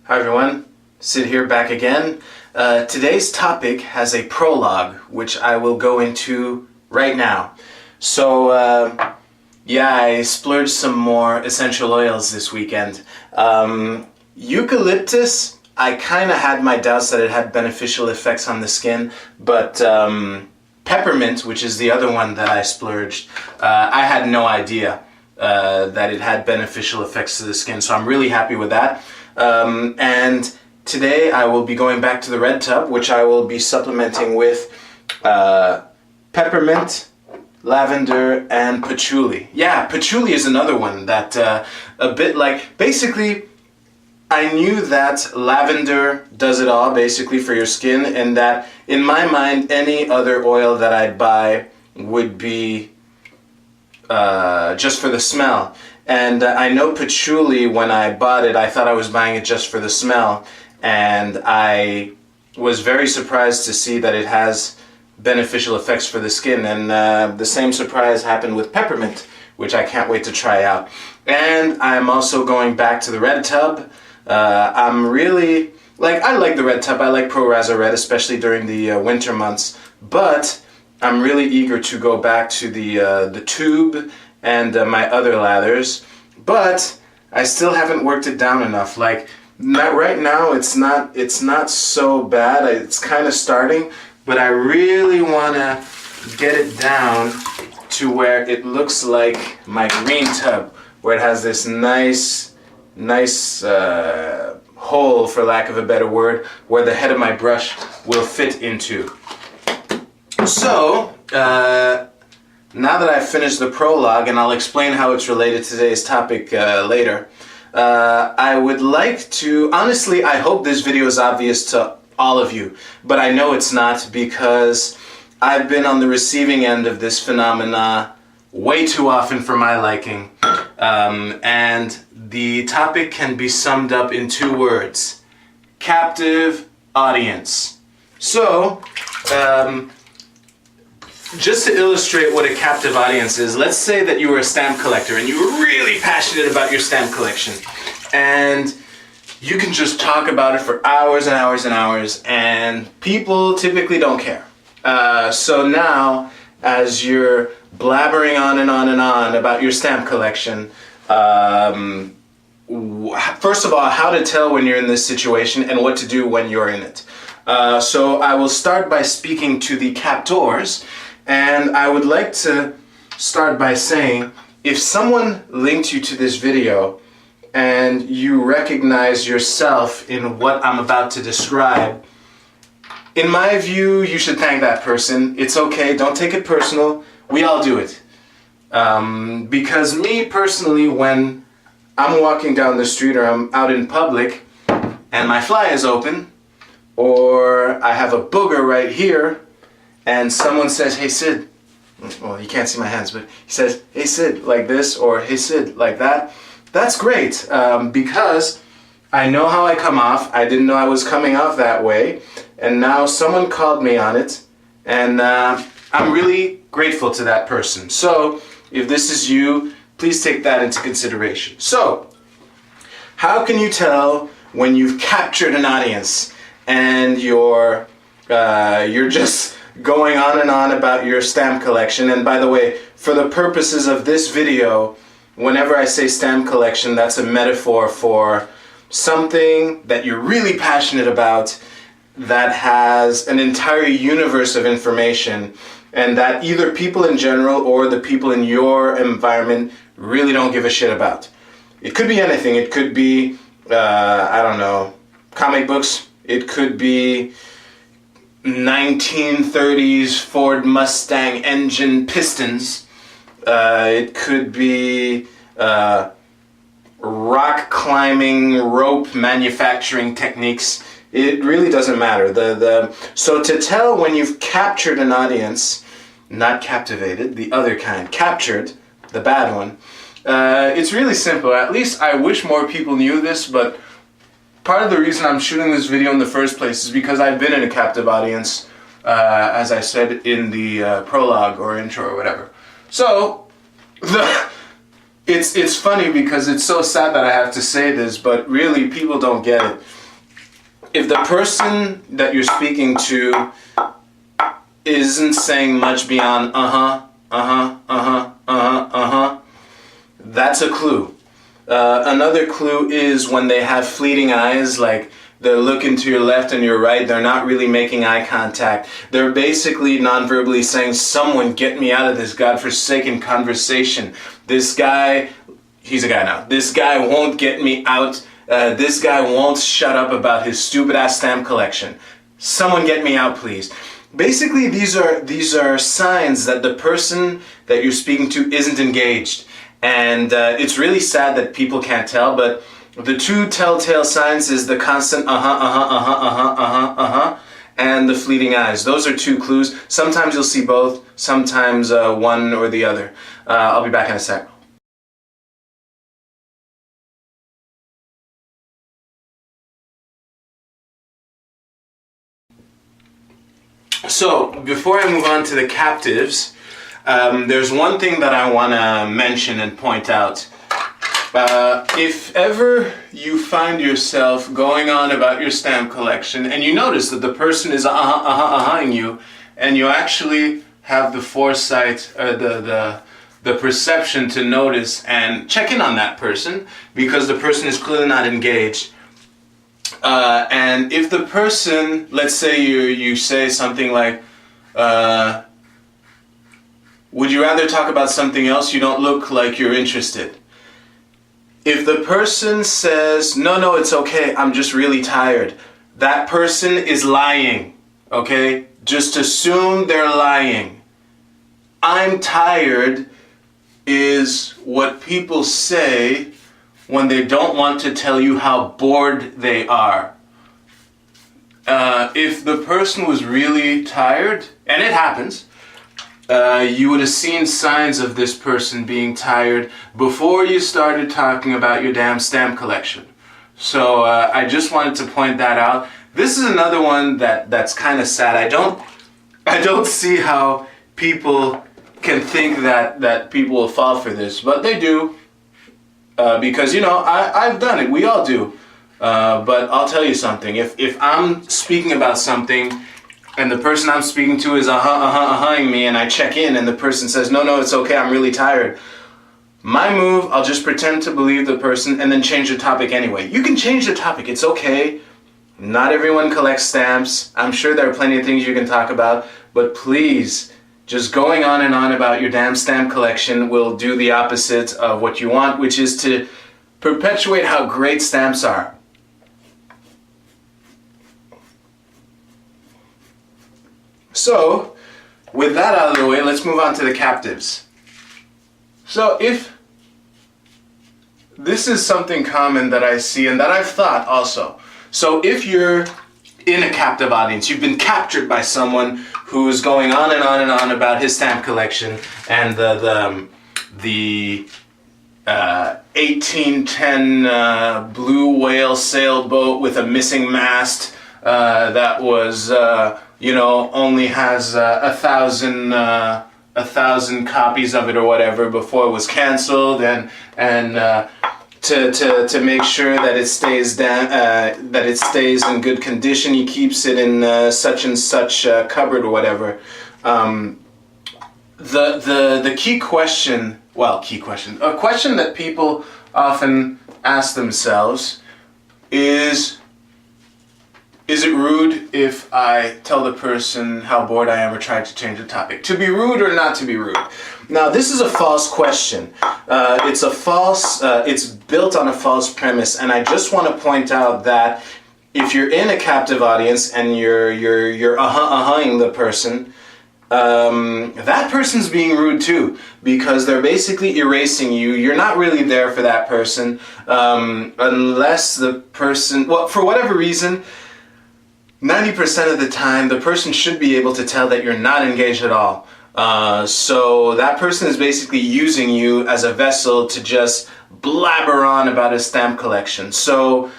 Hi everyone, Sid here back again. Today's topic has a prologue, which I will go into right now. So, I splurged some more essential oils this weekend. Eucalyptus, I kind of had my doubts that it had beneficial effects on the skin, but peppermint, which is the other one that I splurged, I had no idea that it had beneficial effects to the skin, so I'm really happy with that. And today I will be going back to the red tub, which I will be supplementing with peppermint, lavender, and patchouli. Yeah, patchouli is another one that a bit like, basically I knew that lavender does it all basically for your skin, and that in my mind any other oil that I'd buy would be just for the smell. And I know patchouli, when I bought it, I thought I was buying it just for the smell, and I was very surprised to see that it has beneficial effects for the skin. And the same surprise happened with peppermint, which I can't wait to try out. And I'm also going back to the red tub. I'm really, I like the red tub. I like Pro Raza Red, especially during the winter months, but I'm really eager to go back to the tube and my other lathers, but I still haven't worked it down enough. Right now it's not so bad. It's kind of starting, but I really want to get it down to where it looks like my green tub, where it has this nice hole, for lack of a better word, where the head of my brush will fit into. So, now that I've finished the prologue, and I'll explain how it's related to today's topic later, I would like to, honestly, I hope this video is obvious to all of you, but I know it's not, because I've been on the receiving end of this phenomena way too often for my liking, and the topic can be summed up in 2 words: captive audience. So, just to illustrate what a captive audience is, let's say that you were a stamp collector and you were really passionate about your stamp collection, and you can just talk about it for hours and hours and hours, and people typically don't care. So now, as you're blabbering on and on and on about your stamp collection, first of all, how to tell when you're in this situation and what to do when you're in it. So I will start by speaking to the captors. And I would like to start by saying, if someone linked you to this video and you recognize yourself in what I'm about to describe, in my view, you should thank that person. It's okay, don't take it personal. We all do it. Because me personally, when I'm walking down the street or I'm out in public and my fly is open, or I have a booger right here, and someone says, "Hey Sid," well, you can't see my hands, but he says, "Hey Sid," like this, or "Hey Sid," like that, that's great, because I know how I come off. I didn't know I was coming off that way, and now someone called me on it, and I'm really grateful to that person. So, if this is you, please take that into consideration. So, how can you tell when you've captured an audience and you're just going on and on about your stamp collection? And by the way, for the purposes of this video, whenever I say stamp collection, that's a metaphor for something that you're really passionate about, that has an entire universe of information, and that either people in general or the people in your environment really don't give a shit about. It could be anything. It could be, I don't know, comic books. It could be 1930s Ford Mustang engine pistons. It could be rock climbing, rope manufacturing techniques. It really doesn't matter. So to tell when you've captured an audience, not captivated, the other kind, captured, the bad one, it's really simple. At least I wish more people knew this, but part of the reason I'm shooting this video in the first place is because I've been in a captive audience, as I said in the prologue or intro or whatever. So, It's funny because it's so sad that I have to say this, but really people don't get it. If the person that you're speaking to isn't saying much beyond that's a clue. Another clue is when they have fleeting eyes, like they're looking to your left and your right, they're not really making eye contact. They're basically non-verbally saying, someone get me out of this godforsaken conversation. This guy, he's a guy now, this guy won't get me out. This guy won't shut up about his stupid ass stamp collection. Someone get me out, please. Basically, these are signs that the person that you're speaking to isn't engaged. And it's really sad that people can't tell, but the two telltale signs is the constant and the fleeting eyes. Those are two clues. Sometimes you'll see both, sometimes one or the other. I'll be back in a sec. So, before I move on to the captives, there's one thing that I want to mention and point out. If ever you find yourself going on about your stamp collection and you notice that the person is ing you, and you actually have the foresight or the perception to notice and check in on that person because the person is clearly not engaged. And if the person, let's say you say something like, would you rather talk about something else? You don't look like you're interested. If the person says, no, it's okay, I'm just really tired, that person is lying, okay? Just assume they're lying. I'm tired is what people say when they don't want to tell you how bored they are. If the person was really tired, and it happens, you would have seen signs of this person being tired before you started talking about your damn stamp collection. So I just wanted to point that out. This is another one that's kind of sad. I don't see how people can think that people will fall for this, but they do. Because, you know, I've done it. We all do. But I'll tell you something. If I'm speaking about something and the person I'm speaking to is ing me and I check in and the person says, no, it's okay, I'm really tired. My move, I'll just pretend to believe the person and then change the topic anyway. You can change the topic. It's okay. Not everyone collects stamps. I'm sure there are plenty of things you can talk about. But please, just going on and on about your damn stamp collection will do the opposite of what you want, which is to perpetuate how great stamps are. So, with that out of the way, let's move on to the captives. So, if this is something common that I see and that I've thought also. So, if you're in a captive audience, you've been captured by someone who's going on and on and on about his stamp collection and the 1810 blue whale sailboat with a missing mast that was only has 1,000 copies of it or whatever before it was canceled, and to make sure that it stays in good condition, he keeps it in such and such cupboard or whatever. The key question, a question that people often ask themselves is it rude if I tell the person how bored I am or try to change the topic? To be rude or not to be rude? Now, this is a false question. It's built on a false premise, and I just want to point out that if you're in a captive audience and you're ing the person, that person's being rude too, because they're basically erasing you. You're not really there for that person, unless the person, for whatever reason, 90% of the time, the person should be able to tell that you're not engaged at all. So that person is basically using you as a vessel to just blabber on about his stamp collection. So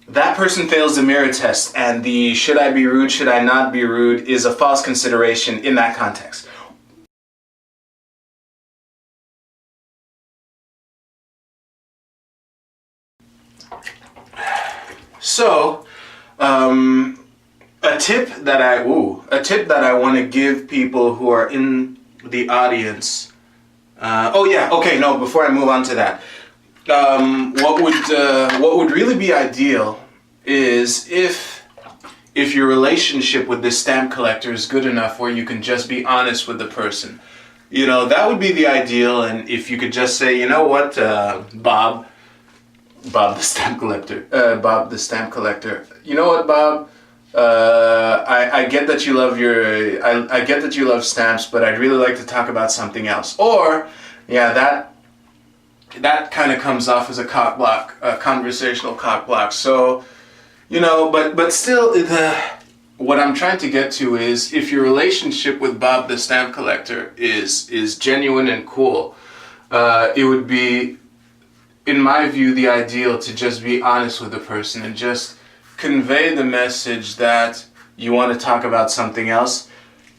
that person fails the mirror test, and the should I be rude, should I not be rude is a false consideration in that context. So, a tip that I want to give people who are in the audience. Before I move on to that, what would really be ideal is if your relationship with this stamp collector is good enough where you can just be honest with the person. You know, that would be the ideal. And if you could just say, you know what, Bob the stamp collector, you know what, Bob, I get that you love I get that you love stamps, but I'd really like to talk about something else. Or, yeah, that kind of comes off as a cock block, a conversational cock block. So, you know, but still, what I'm trying to get to is if your relationship with Bob the stamp collector is genuine and cool, it would be, in my view, the ideal to just be honest with the person and just convey the message that you want to talk about something else.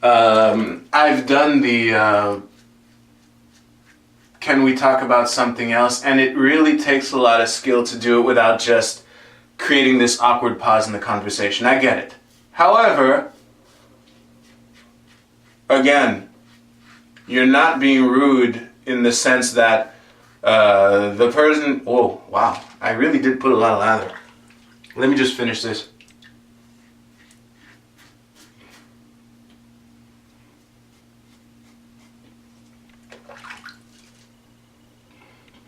I've done the can we talk about something else? And it really takes a lot of skill to do it without just creating this awkward pause in the conversation. I get it. However, again, you're not being rude in the sense that the person... Oh, wow. I really did put a lot of lather. Let me just finish this.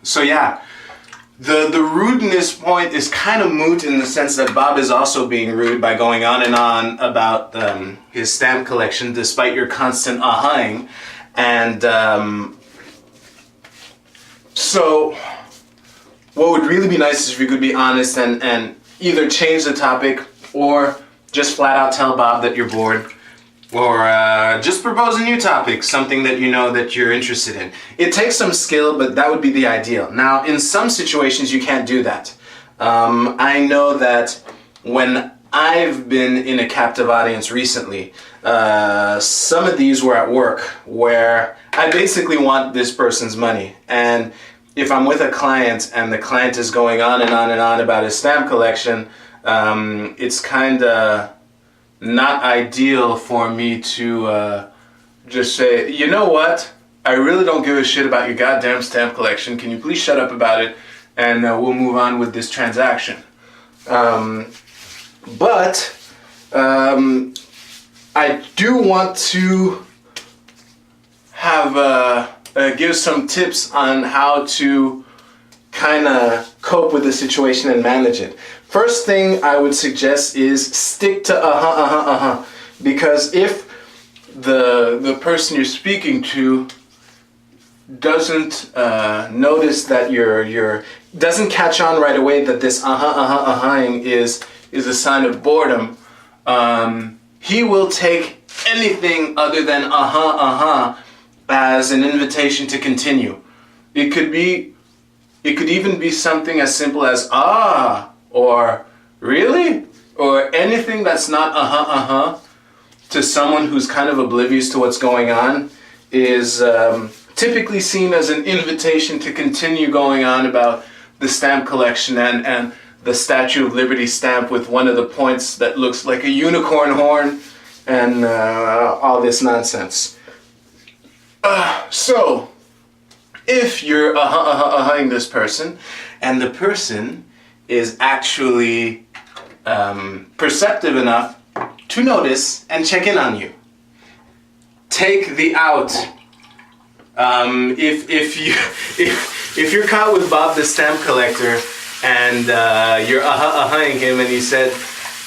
So yeah, the rudeness point is kind of moot in the sense that Bob is also being rude by going on and on about his stamp collection despite your constant ahhing. And so what would really be nice is if you could be honest and either change the topic or just flat out tell Bob that you're bored. Or just propose a new topic, something that you know that you're interested in. It takes some skill, but that would be the ideal. Now, in some situations, you can't do that. I know that when I've been in a captive audience recently, some of these were at work where I basically want this person's money. And if I'm with a client and the client is going on and on and on about his stamp collection, it's kind of not ideal for me to just say, you know what, I really don't give a shit about your goddamn stamp collection. Can you please shut up about it and we'll move on with this transaction. But I do want to have give some tips on how to kind of cope with the situation and manage it. First thing I would suggest is stick to because if the person you're speaking to doesn't notice that you're doesn't catch on right away that this ahhing is a sign of boredom, he will take anything other than as an invitation to continue. It could even be something as simple as or really, or anything that's not to someone who's kind of oblivious to what's going on is typically seen as an invitation to continue going on about the stamp collection and the Statue of Liberty stamp with one of the points that looks like a unicorn horn and all this nonsense. So, if you're ahhing this person and the person is actually perceptive enough to notice and check in on you, take the out. If you're caught with Bob the stamp collector and you're ahhing him and he said,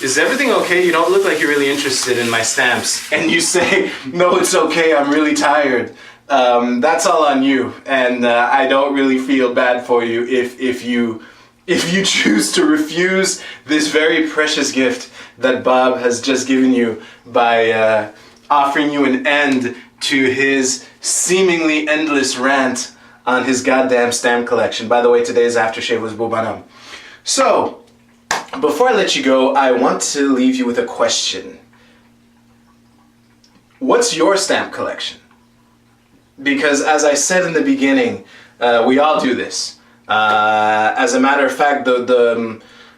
"Is everything okay? You don't look like you're really interested in my stamps." And you say, "No, it's okay, I'm really tired." That's all on you, and I don't really feel bad for you if you choose to refuse this very precious gift that Bob has just given you by offering you an end to his seemingly endless rant on his goddamn stamp collection. By the way, today's aftershave was Bobanam. So, before I let you go, I want to leave you with a question. What's your stamp collection? Because as I said in the beginning, we all do this. As a matter of fact,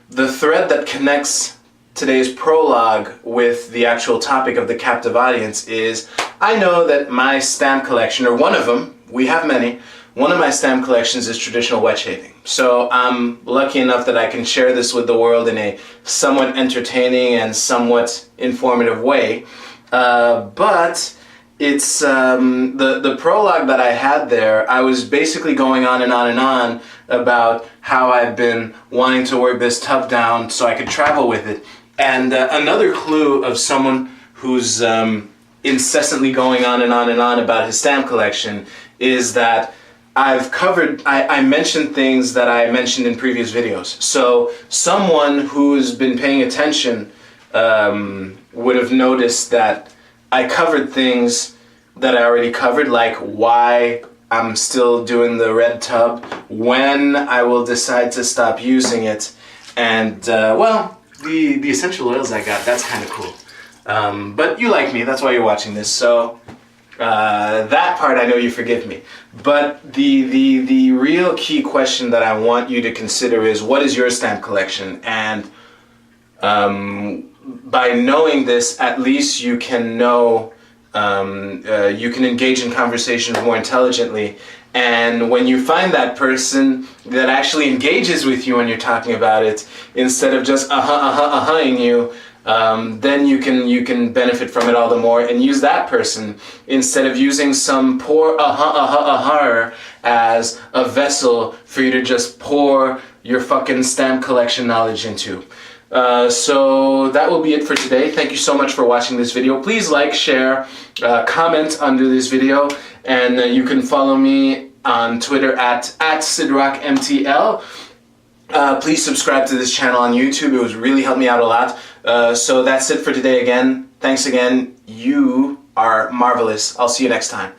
the thread that connects today's prologue with the actual topic of the captive audience is, I know that my stamp collection, or one of them, we have many, one of my stamp collections is traditional wet shaving. So I'm lucky enough that I can share this with the world in a somewhat entertaining and somewhat informative way. But it's the prologue that I had there, I was basically going on and on and on about how I've been wanting to work this tub down so I could travel with it. And another clue of someone who's incessantly going on and on and on about his stamp collection is that I mentioned things that I mentioned in previous videos. So someone who's been paying attention would have noticed that I covered things that I already covered, like why I'm still doing the red tub, when I will decide to stop using it, and well, the essential oils I got, that's kind of cool. But you like me, that's why you're watching this, so that part I know you forgive me. But the real key question that I want you to consider is, what is your stamp collection? And by knowing this, at least you can know, you can engage in conversations more intelligently. And when you find that person that actually engages with you when you're talking about it, instead of just uh-huh-ing you, then you can benefit from it all the more and use that person instead of using some poor as a vessel for you to just pour your fucking stamp collection knowledge into. So that will be it for today. Thank you so much for watching this video. Please like, share, comment under this video, and you can follow me on Twitter at SidrockMTL. Please subscribe to this channel on YouTube. It would really help me out a lot. So that's it for today again. Thanks again. You are marvelous. I'll see you next time.